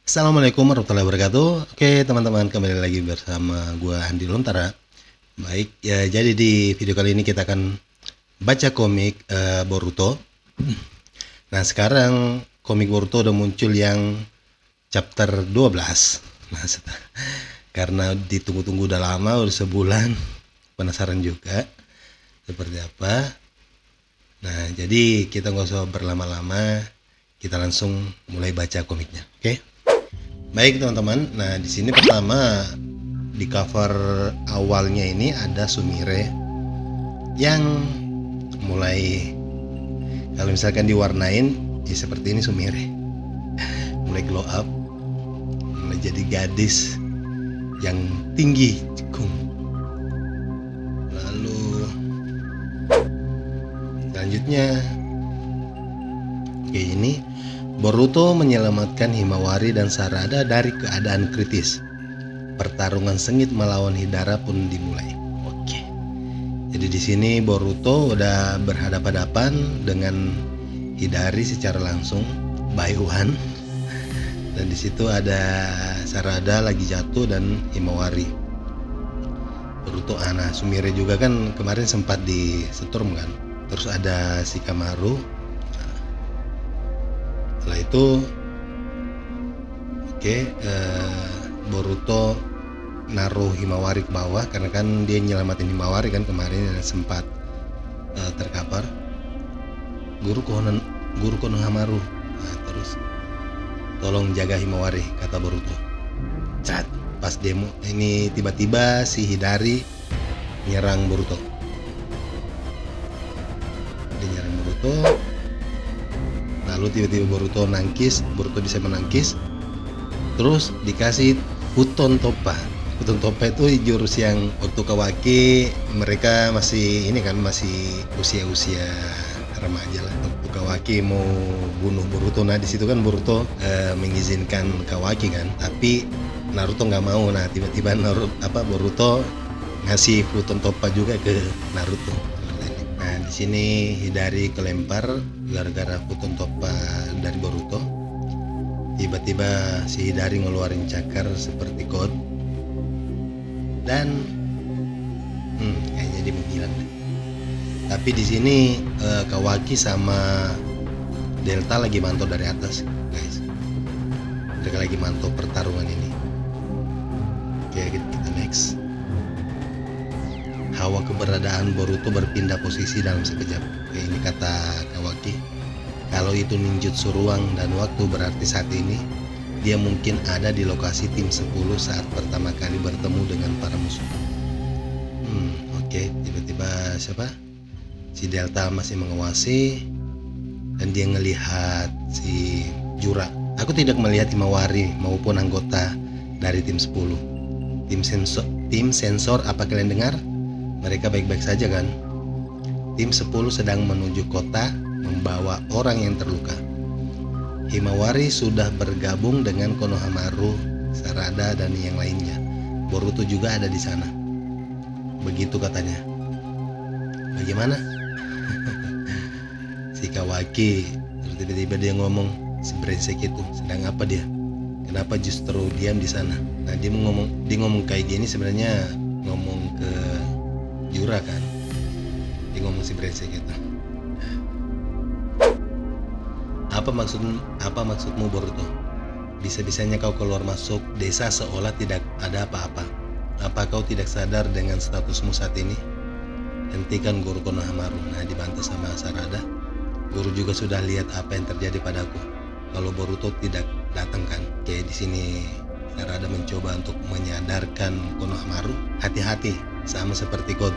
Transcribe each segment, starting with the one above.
Assalamualaikum warahmatullahi wabarakatuh. Oke, teman-teman, kembali lagi bersama gua Andi Lontara. Baik, ya jadi di video kali ini kita akan baca komik Boruto. Nah, sekarang komik Boruto udah muncul yang chapter 12. Nah, karena ditunggu-tunggu udah lama, udah sebulan. Penasaran juga seperti apa. Nah, jadi kita nggak usah berlama-lama, kita langsung mulai baca komiknya. Oke? Baik teman-teman, nah di sini pertama di cover awalnya ini ada Sumire yang mulai, kalau misalkan diwarnain ya seperti ini Sumire, mulai glow up, mulai jadi gadis yang tinggi cekung. Lalu selanjutnya oke, ini Boruto menyelamatkan Himawari dan Sarada dari keadaan kritis. Pertarungan sengit melawan Hidara pun dimulai. Oke. Jadi di sini Boruto udah berhadapan-hadapan dengan Hidari secara langsung, by one. Dan di situ ada Sarada lagi jatuh dan Himawari. Boruto, nah Sumire juga kan kemarin sempat disetrum kan. Terus ada Shikamaru. Setelah itu Boruto naruh Himawari ke bawah karena kan dia nyelamatin Himawari kan kemarin yang sempat terkapar. Guru Konohamaru, nah, terus tolong jaga Himawari, kata Boruto. Cat, pas demo ini tiba-tiba si Hidari nyerang Boruto. Dia nyerang Boruto. Lalu tiba-tiba Boruto bisa menangkis. Terus dikasih Futon Toppa. Futon Toppa itu jurus yang waktu Kawaki mereka masih ini kan, masih usia-usia remaja lah. Waktu Kawaki mau bunuh Boruto, nah di situ kan Boruto mengizinkan Kawaki kan, tapi Naruto nggak mau. Nah tiba-tiba Boruto ngasih Futon Toppa juga ke Naruto. Nah di sini Hidari kelempar gara-gara Futon Toppa dari Boruto. Tiba-tiba si Hidari ngeluarin cakar seperti God dan kayaknya dia menghilang deh. Tapi di sini Kawaki sama Delta lagi mantau dari atas, guys. Mereka lagi mantau pertarungan ini. Oke, kita next. Hawa keberadaan Boruto berpindah posisi dalam sekejap. Oke, ini kata Kawaki. Kalau itu ninjutsu ruang dan waktu, berarti saat ini dia mungkin ada di lokasi tim 10 saat pertama kali bertemu dengan para musuh. Oke, tiba-tiba siapa? Si Delta masih mengawasi dan dia ngelihat si Jura. Aku tidak melihat Himawari maupun anggota dari tim 10. Tim sensor, apa kalian dengar? Mereka baik-baik saja kan? Tim 10 sedang menuju kota membawa orang yang terluka. Himawari sudah bergabung dengan Konohamaru, Sarada dan yang lainnya. Boruto juga ada di sana. Begitu katanya. Bagaimana? Si Kawaki terus tiba-tiba dia ngomong, si brengsek itu sedang apa dia? Kenapa justru diam di sana? Nah dia ngomong kayak gini sebenarnya ngomong ke Jura kan. Dia ngomong si brengsek itu. Apa maksudmu Boruto? Bisa-bisanya kau keluar masuk desa seolah tidak ada apa-apa. Apa kau tidak sadar dengan statusmu saat ini? Hentikan Guru Konohamaru. Nah dibantah sama Sarada. Guru juga sudah lihat apa yang terjadi padaku. Kalau Boruto tidak datang kan? Kayak di sini Sarada mencoba untuk menyadarkan Konohamaru. Hati-hati, sama seperti God.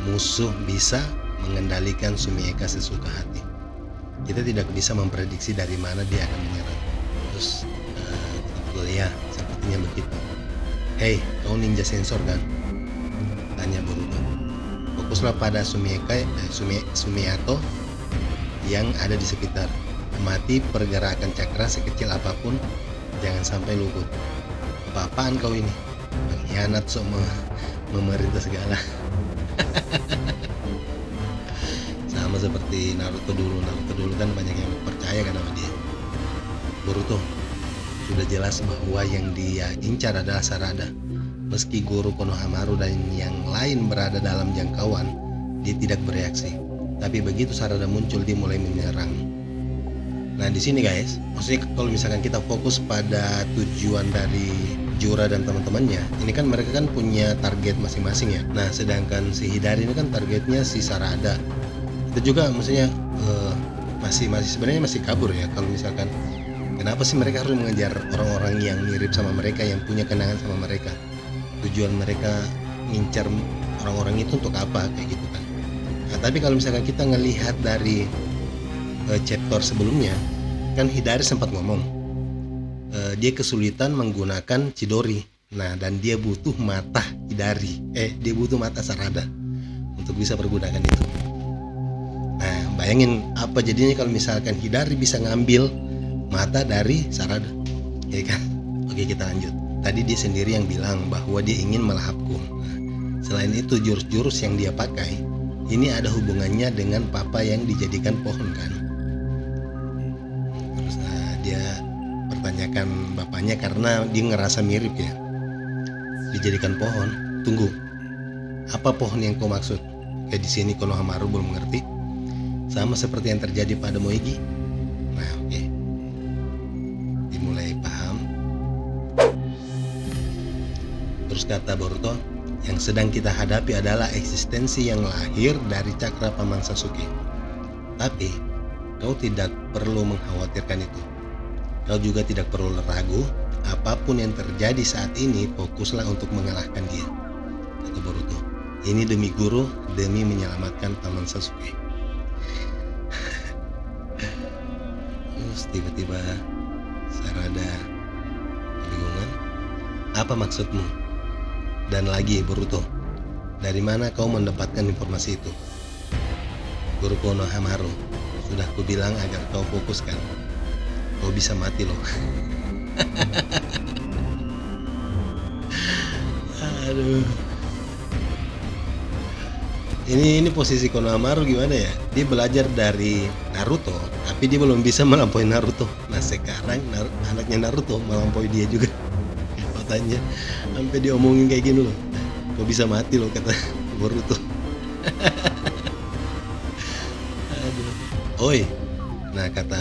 Musuh bisa mengendalikan Sumieka sesuka hati. Kita tidak bisa memprediksi dari mana dia akan menyerang. Terus ya sepertinya begitu. Hei, kau ninja sensor kan? Tanya Boruto. Fokuslah pada Sumiato yang ada di sekitar. Amati pergerakan cakra sekecil apapun, jangan sampai luput. Apa-apaan kau ini? Pengkhianat sok memerintah segala. Sama seperti Naruto dulu kan banyak yang percaya kan sama dia. Boruto, Sudah jelas bahwa yang dia incar adalah Sarada. Meski guru Konohamaru dan yang lain berada dalam jangkauan, dia tidak bereaksi. Tapi begitu Sarada muncul, dia mulai menyerang. Nah di sini guys, maksudnya kalau misalkan kita fokus pada tujuan dari Jura dan teman-temannya, ini kan mereka kan punya target masing-masing ya. Nah sedangkan si Hidari ini kan targetnya si Sarada. Itu juga maksudnya masih sebenarnya masih kabur ya. Kalau misalkan kenapa sih mereka harus mengejar orang-orang yang mirip sama mereka, yang punya kenangan sama mereka? Tujuan mereka ngincar orang-orang itu untuk apa, kayak gitu kan. Nah, tapi kalau misalkan kita ngelihat dari chapter sebelumnya, kan Hidari sempat ngomong dia kesulitan menggunakan Chidori. Nah, dan dia butuh mata Hidari, dia butuh mata Sarada untuk bisa pergunakan itu. Nah, bayangin apa jadinya kalau misalkan Hidari bisa ngambil mata dari Sarada, ya kan? Oke, kita lanjut. Tadi dia sendiri yang bilang bahwa dia ingin melahapku. Nah, selain itu jurus-jurus yang dia pakai, ini ada hubungannya dengan papa yang dijadikan pohon kan? Terus dia pertanyakan bapaknya karena dia ngerasa mirip ya. Dijadikan pohon. Tunggu, apa pohon yang kau maksud? Kayak di sini Konohamaru belum mengerti. Sama seperti yang terjadi pada Moegi. Nah, oke. Dimulai paham. Terus kata Boruto, yang sedang kita hadapi adalah eksistensi yang lahir dari cakra Paman Sasuke. Tapi, kau tidak perlu mengkhawatirkan itu. Kau juga tidak perlu ragu, apapun yang terjadi saat ini, fokuslah untuk mengalahkan dia. Kata Boruto, ini demi guru, demi menyelamatkan Paman Sasuke. Terus tiba-tiba Sarada kebingungan. Apa maksudmu? Dan lagi Boruto, dari mana kau mendapatkan informasi itu? Guru Konohamaru, sudah kubilang agar kau fokuskan. Kau bisa mati loh. Aduh. Ini posisi Konohamaru gimana ya? Dia belajar dari Naruto, tapi dia belum bisa melampaui Naruto. Nah sekarang anaknya Naruto melampaui dia juga. Katanya sampai diomongin kayak gini loh, kok bisa mati loh kata Boruto. Aduh. Oi, nah kata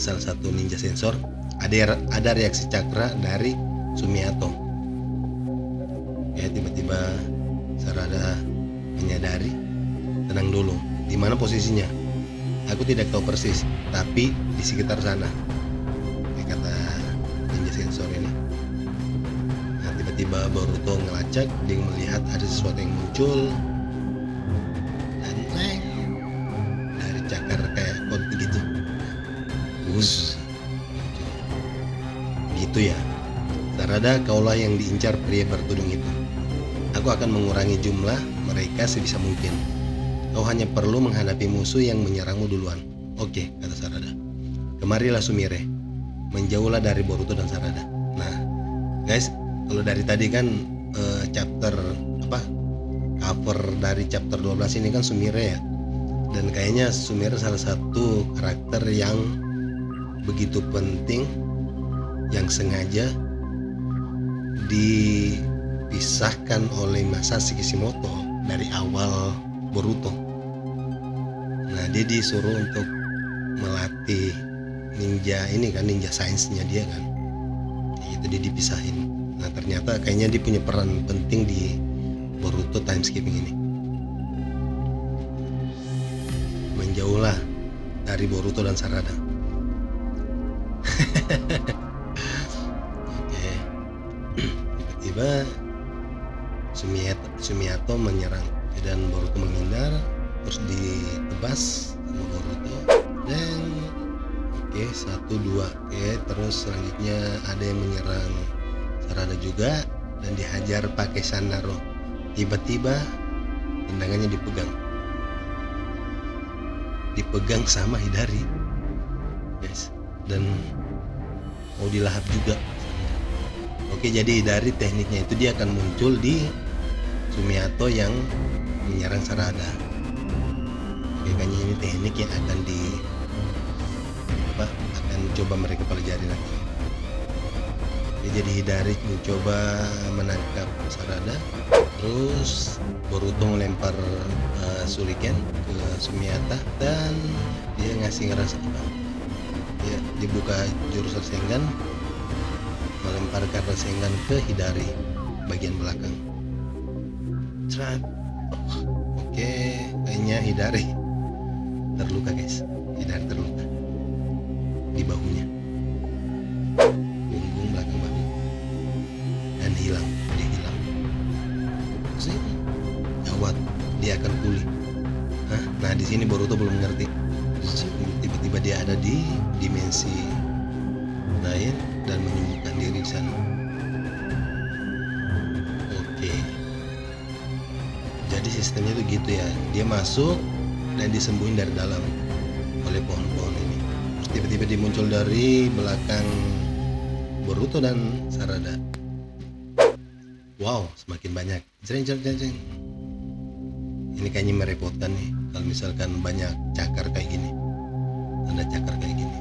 salah satu ninja sensor, ada reaksi cakra dari Sumiato. Ya tiba-tiba Sarada menyadari, tenang dulu, di mana posisinya? Aku tidak tahu persis, tapi di sekitar sana. Ya, kata ninja sensor ini. Tiba-tiba Boruto ngelacak, dia melihat ada sesuatu yang muncul dan dari cakar kayak konti gitu. Gitu ya. Sarada, kaulah yang diincar pria bertudung itu. Aku akan mengurangi jumlah mereka sebisa mungkin. Kau hanya perlu menghadapi musuh yang menyerangmu duluan. Oke, kata Sarada. Kemarilah Sumire. Menjauhlah dari Boruto dan Sarada. Nah, guys, kalau dari tadi kan cover dari chapter 12 ini kan Sumire ya. Dan kayaknya Sumire salah satu karakter yang begitu penting, yang sengaja dipisahkan oleh Masashi Kishimoto dari awal Boruto. Nah, dia disuruh untuk melatih ninja ini kan, ninja sainsnya dia kan. Itu dia dipisahin. Nah ternyata kayaknya dia punya peran penting di Boruto time skipping ini. Menjauhlah dari Boruto dan Sarada. Oke. Tiba-tiba Sumiato menyerang dan Boruto menghindar, terus ditebas sama Boruto dan oke 1, 2. Oke, terus selanjutnya ada yang menyerang Sarada juga dan dihajar pakai Sanaro. Tiba-tiba tendangannya dipegang sama Hidari, guys, dan mau dilahap juga. Oke, jadi Hidari tekniknya itu dia akan muncul di Sumiato yang menyerang Sarada. Oke, kayaknya ini teknik yang akan coba mereka pelajari nanti. Jadi Hidari mencoba menangkap Sarada, terus Boruto melempar shuriken ke Sumiata dan dia ngasih ngerasa apa? Ya, dibuka jurus Rasengan, melemparkan Rasengan ke Hidari bagian belakang. Cerat. Oke, kayaknya Hidari terluka guys. Hidari terluka di bahunya, punggung belakang bahu, dan hilang. Dia hilang. Sih, gawat, dia akan pulih. Nah di sini Boruto belum ngerti. Tiba-tiba dia ada di dimensi lain dan menyembuhkan diri di sana. Oke. Jadi sistemnya tuh gitu ya. Dia masuk dan disembuhin dari dalam oleh pohon-pohon ini. Terus tiba-tiba dia muncul dari belakang Boruto dan Sarada. Wow, semakin banyak. Jreng. Ini kayaknya merepotkan nih kalau misalkan banyak cakar kayak gini. Ada cakar kayak gini.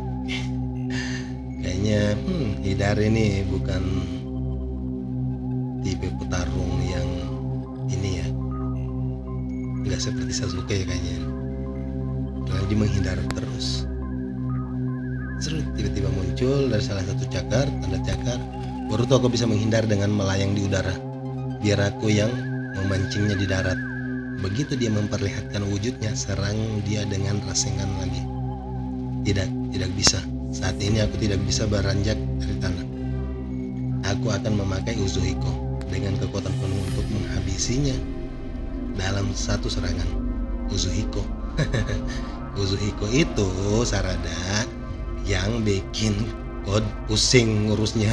Kayaknya Hidari ini bukan tipe petarung yang ini ya. Nggak seperti Sasuke ya kayaknya. Dan dia menghindar terus. Tiba-tiba muncul dari salah satu cakar, tanda cakar. Boruto, aku bisa menghindar dengan melayang di udara. Biar aku yang memancingnya di darat. Begitu dia memperlihatkan wujudnya, serang dia dengan Rasengan lagi. Tidak bisa. Saat ini aku tidak bisa beranjak dari tanah. Aku akan memakai Uzuhiko dengan kekuatan penuh untuk menghabisinya dalam satu serangan. Uzuhiko. Uzuhiko itu Sarada yang bikin kod pusing ngurusnya.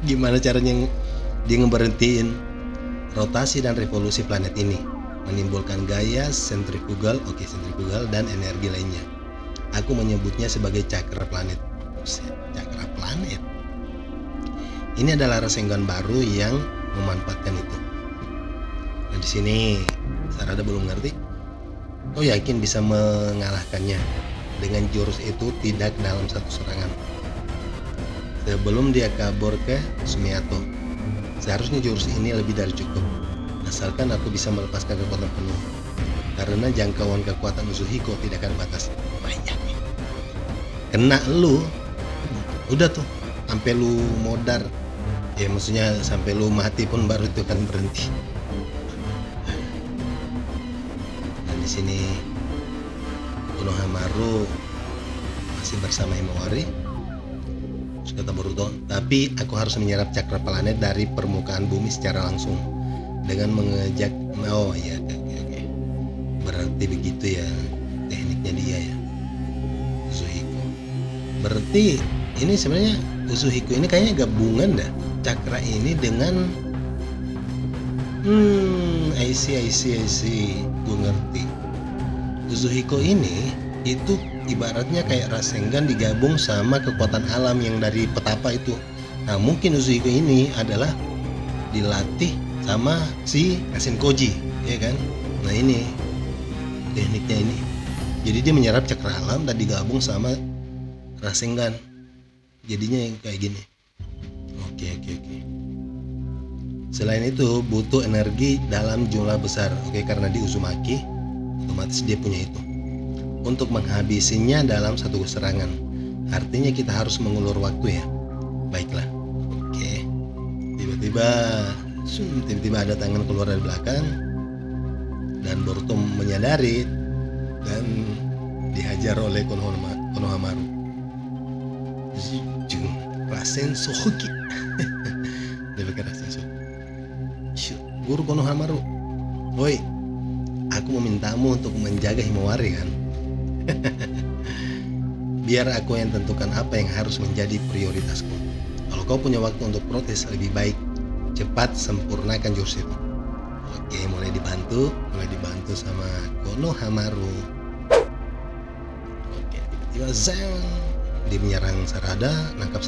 Gimana caranya dia ngeberhentiin rotasi dan revolusi planet ini, menimbulkan gaya sentrifugal, sentrifugal dan energi lainnya. Aku menyebutnya sebagai cakra planet. Cakra planet. Ini adalah Rasengan baru yang memanfaatkan itu. Nah di sini Sarada belum ngerti. Kau yakin bisa mengalahkannya dengan jurus itu tidak dalam satu serangan? Sebelum dia kabur ke Sumiato, seharusnya jurus ini lebih dari cukup. Asalkan aku bisa melepaskan kekuatan penuh. Karena jangkauan kekuatan Uzuhiko tidak akan batas. Banyak nih. Kena lu, udah tuh, sampai lu modar. Ya maksudnya sampai lu mati pun baru itu akan berhenti. Dan di sini Konohamaru masih bersama Himawari. Terus kata Boruto, tapi aku harus menyerap cakra planet dari permukaan bumi secara langsung dengan mengejak. Oh iya, oke. Berarti begitu ya tekniknya dia ya, Uzuhiko. Berarti ini sebenarnya Uzuhiko ini kayaknya gabungan dah cakra ini dengan I see. Gue ngerti. Uzuhiko ini itu ibaratnya kayak Rasengan digabung sama kekuatan alam yang dari petapa itu. Nah mungkin Uzuhiko ini adalah dilatih sama si Kasenkoji, ya kan? Nah ini tekniknya ini. Jadi dia menyerap cakra alam dan digabung sama Rasengan. Jadinya yang kayak gini. Oke. Selain itu butuh energi dalam jumlah besar. Karena di Uzumaki otomatis dia punya itu. Untuk menghabisinya dalam satu serangan. Artinya kita harus mengulur waktu ya. Baiklah. Oke. Tiba-tiba ada tangan keluar dari belakang. Dan Boruto menyadari dan dihajar oleh Konohamaru. Rasen Sohoki. Dia pakai Rasen Sohoki. Guru Konohamaru, woi, aku memintamu untuk menjaga Himawari kan? Biar aku yang tentukan apa yang harus menjadi prioritasku. Kalau kau punya waktu untuk protes, lebih baik cepat sempurnakan jurus itu. Oke, mulai dibantu sama Konohamaru. Oke, tiba-tiba zang, dia menyerang Sarada, nangkap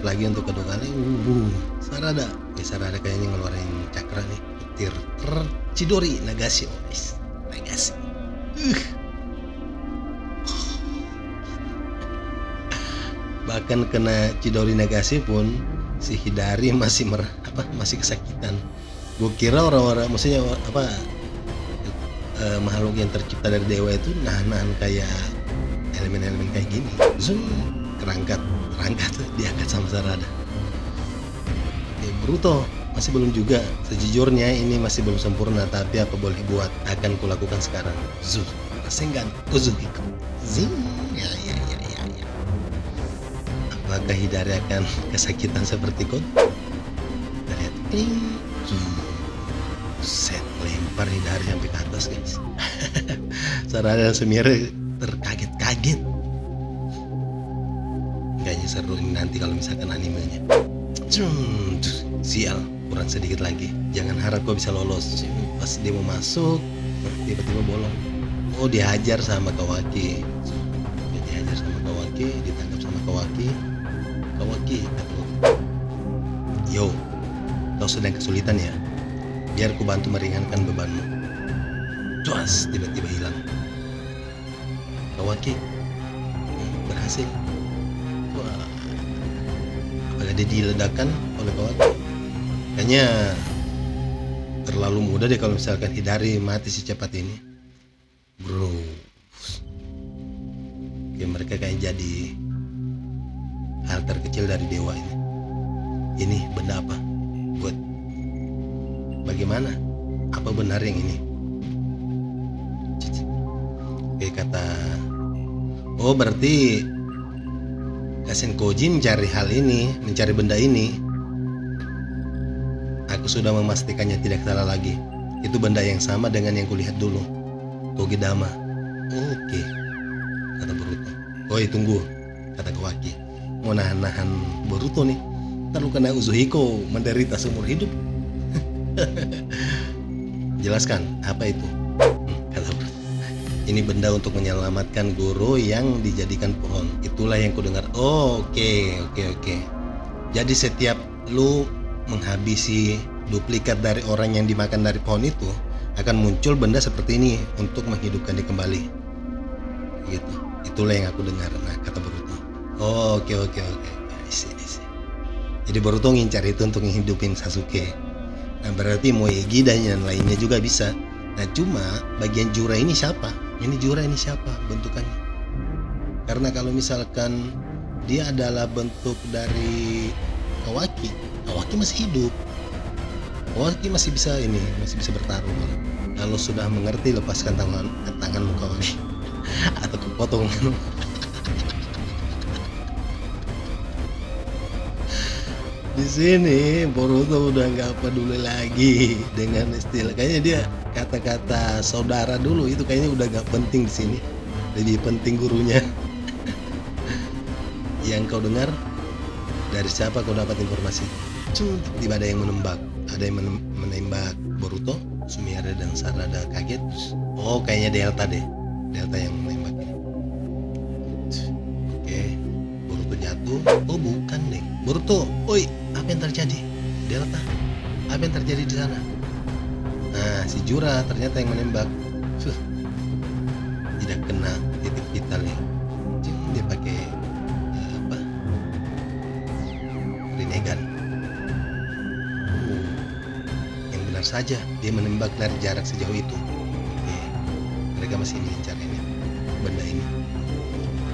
lagi untuk kedua kali. Sarada kayaknya ngeluarin cakra nih. Chidori Nagashi. Nagashi. Bahkan kena Chidori Nagase pun si Hidari masih kesakitan. Gue kira orang-orang maksudnya makhluk yang tercipta dari dewa itu nahan kayak elemen-elemen kayak gini. Zoom, terangkat diangkat sama Sarada. Boruto masih belum juga. Sejujurnya ini masih belum sempurna, tapi apa boleh buat, akan kulakukan sekarang. Zu, Rasengan Uzuhiko. Zing. Ya. Apakah Hidari akan kesakitan seperti kau? Kita lihat. Set, lempar Hidari sampai ke atas, guys. Sarada dan Sumire terkaget-kaget. Kayaknya seru ini nanti kalau misalkan animenya. Sial, kurang sedikit lagi. Jangan harap kau bisa lolos. Pas dia mau masuk, tiba-tiba bolong. Oh, dihajar sama Kawaki. Ditangkap sama Kawaki. Yo, kau sedang kesulitan ya? Biar ku bantu meringankan bebanmu. Cuas, tiba-tiba hilang. Kawaki berhasil. Wah, apakah dia diledakkan oleh Kawaki? Kayaknya terlalu mudah deh kalau misalkan Hidari mati secepat ini, bro. Oke, mereka kayak jadi hal terkecil dari dewa ini. Ini benda apa? Buat bagaimana? Apa benar yang ini? Oke, kata oh berarti Kasen Koji mencari hal ini, mencari benda ini. Aku sudah memastikannya tidak salah lagi. Itu benda yang sama dengan yang kulihat dulu. Togedama. Oke, kata Boruto. Oi, tunggu, kata Kawaki. Mau nahan Boruto nih. Ntar lu kena Uzuhiko, menderita seumur hidup. Jelaskan, apa itu? Kata Boruto. Ini benda untuk menyelamatkan guru yang dijadikan pohon. Itulah yang kudengar. Oh, oke. Jadi setiap lu menghabisi duplikat dari orang yang dimakan dari pohon itu, akan muncul benda seperti ini untuk menghidupkan dia kembali. Gitu. Itulah yang aku dengar. Nah, kata Boruto. Oh, oke. Isi. Jadi Boruto ngincar itu untuk menghidupin Sasuke. Nah, berarti Moegi dan yang lainnya juga bisa. Nah, cuma bagian Jura ini siapa? Jura ini siapa bentukannya? Karena kalau misalkan dia adalah bentuk dari Kawaki masih hidup. Kawaki masih bisa bertarung. Kalau sudah mengerti, lepaskan tanganmu Kawaki. Atau kepotong. Di sini Boruto udah nggak peduli lagi dengan istilah. Kayaknya dia kata-kata saudara dulu itu kayaknya udah nggak penting di sini. Lebih penting gurunya. Yang kau dengar dari siapa kau dapat informasi? Tiba ada yang menembak Boruto. Sumire dan Sarada kaget. Oh, kayaknya Delta yang menembak ini. Oke, Boruto jatuh. Oh, bukan deh. Boruto, oi, apa yang terjadi? Delta, apa yang terjadi di sana? Nah, si Jura ternyata yang menembak. Tidak kena titik vitalnya. Dia pakai Rinnegan. Yang benar saja, dia menembak dari jarak sejauh itu. Oke, mereka masih mengincar ini, benda ini.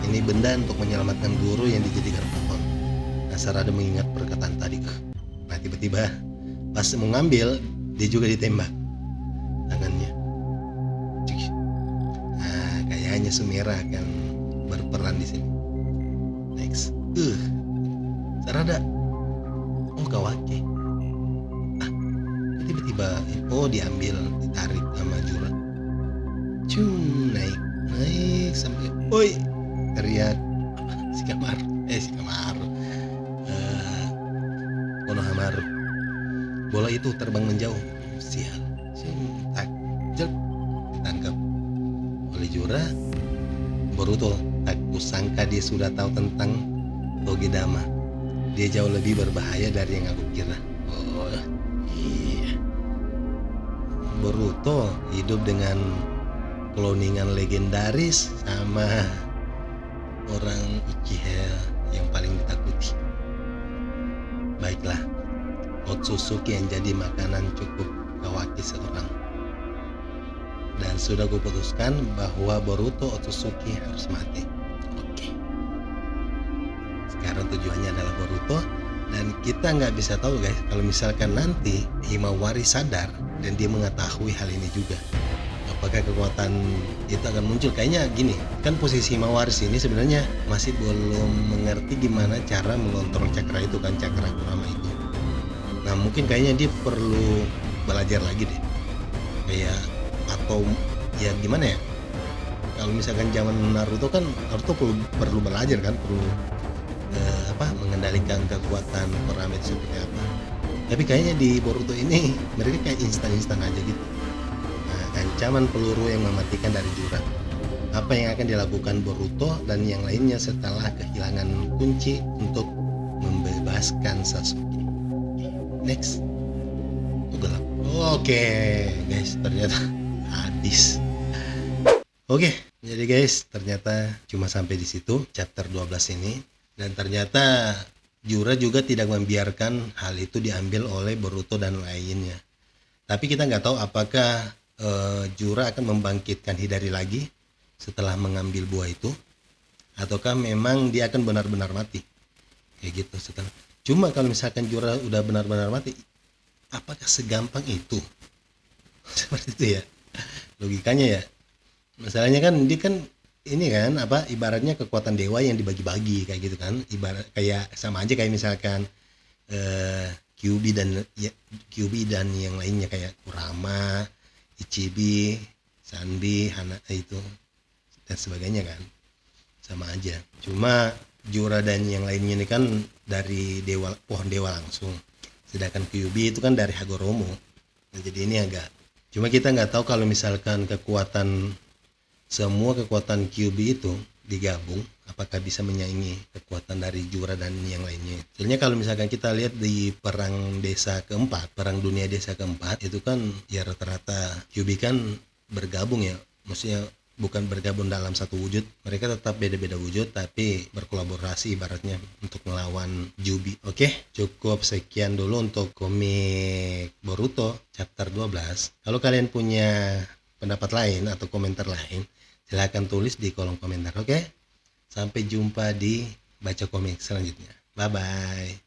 Ini benda untuk menyelamatkan guru yang dijadikan pohon. Nah, Sarada mengingat perkataan tadi. Nah, tiba-tiba pas mau ngambil, dia juga ditembak tangannya. Nah, kayaknya Sumire akan berperan di sini. Next, Sarada. Oh, Kawaki. Tiba-tiba, oh diambil, ditarik sama Jura. Naik sampai, oi, teriak Shikamaru. Konohamaru. Bola itu terbang menjauh. Sial. Ditangkap oleh Jura. Boruto, tak kusangka dia sudah tahu tentang Togedama. Dia jauh lebih berbahaya dari yang aku kira. Oh iya. Boruto hidup dengan cloningan legendaris sama orang Uchiha yang paling ditakuti. Baiklah, Otsutsuki yang jadi makanan cukup Kawaki seorang. Dan sudah kuputuskan bahwa Boruto Otsutsuki harus mati. Oke. Sekarang tujuannya adalah Boruto. Dan kita nggak bisa tahu guys, kalau misalkan nanti Himawari sadar dan dia mengetahui hal ini juga, apakah kekuatan itu akan muncul. Kayaknya gini, kan posisi Himawari ini sebenarnya masih belum mengerti gimana cara mengontrol cakra itu kan, cakra Kurama itu. Nah mungkin kayaknya dia perlu belajar lagi deh, kayak, atau ya gimana ya, kalau misalkan zaman Naruto kan, Naruto perlu belajar kan, perlu mengendalikan kekuatan Kurama itu seperti apa. Tapi kayaknya di Boruto ini mereka kayak instan aja gitu. Nah, ancaman peluru yang mematikan dari Jura. Apa yang akan dilakukan Boruto dan yang lainnya setelah kehilangan kunci untuk membebaskan Sasuke? Next. Gelap. Oke, guys, ternyata habis. Oke, jadi guys, ternyata cuma sampai di situ chapter 12 ini. Dan ternyata Jura juga tidak membiarkan hal itu diambil oleh Boruto dan lainnya. Tapi kita nggak tahu apakah Jura akan membangkitkan Hidari lagi setelah mengambil buah itu, ataukah memang dia akan benar-benar mati. Kayak gitu setelah. Cuma kalau misalkan Jura udah benar-benar mati, apakah segampang itu? Seperti itu ya logikanya ya. Masalahnya kan dia kan ini kan ibaratnya kekuatan dewa yang dibagi-bagi kayak gitu kan, ibarat kayak sama aja kayak misalkan Kyuubi dan yang lainnya kayak Kurama, Ichibi, Sanbi, Hana itu dan sebagainya kan, sama aja. Cuma Jura dan yang lainnya ini kan dari dewa, pohon dewa langsung, sedangkan Kyuubi itu kan dari Hagoromo. Nah, jadi ini agak, cuma kita nggak tahu kalau misalkan semua kekuatan Kyuubi itu digabung, apakah bisa menyaingi kekuatan dari Jura dan yang lainnya. Soalnya kalau misalkan kita lihat di perang dunia desa keempat itu kan ya rata-rata Kyuubi kan bergabung ya, maksudnya bukan bergabung dalam satu wujud, mereka tetap beda-beda wujud tapi berkolaborasi ibaratnya untuk melawan Kyuubi. Oke, cukup sekian dulu untuk komik Boruto chapter 12. Kalau kalian punya pendapat lain atau komentar lain, silahkan tulis di kolom komentar. Oke, sampai jumpa di baca komik selanjutnya. Bye bye.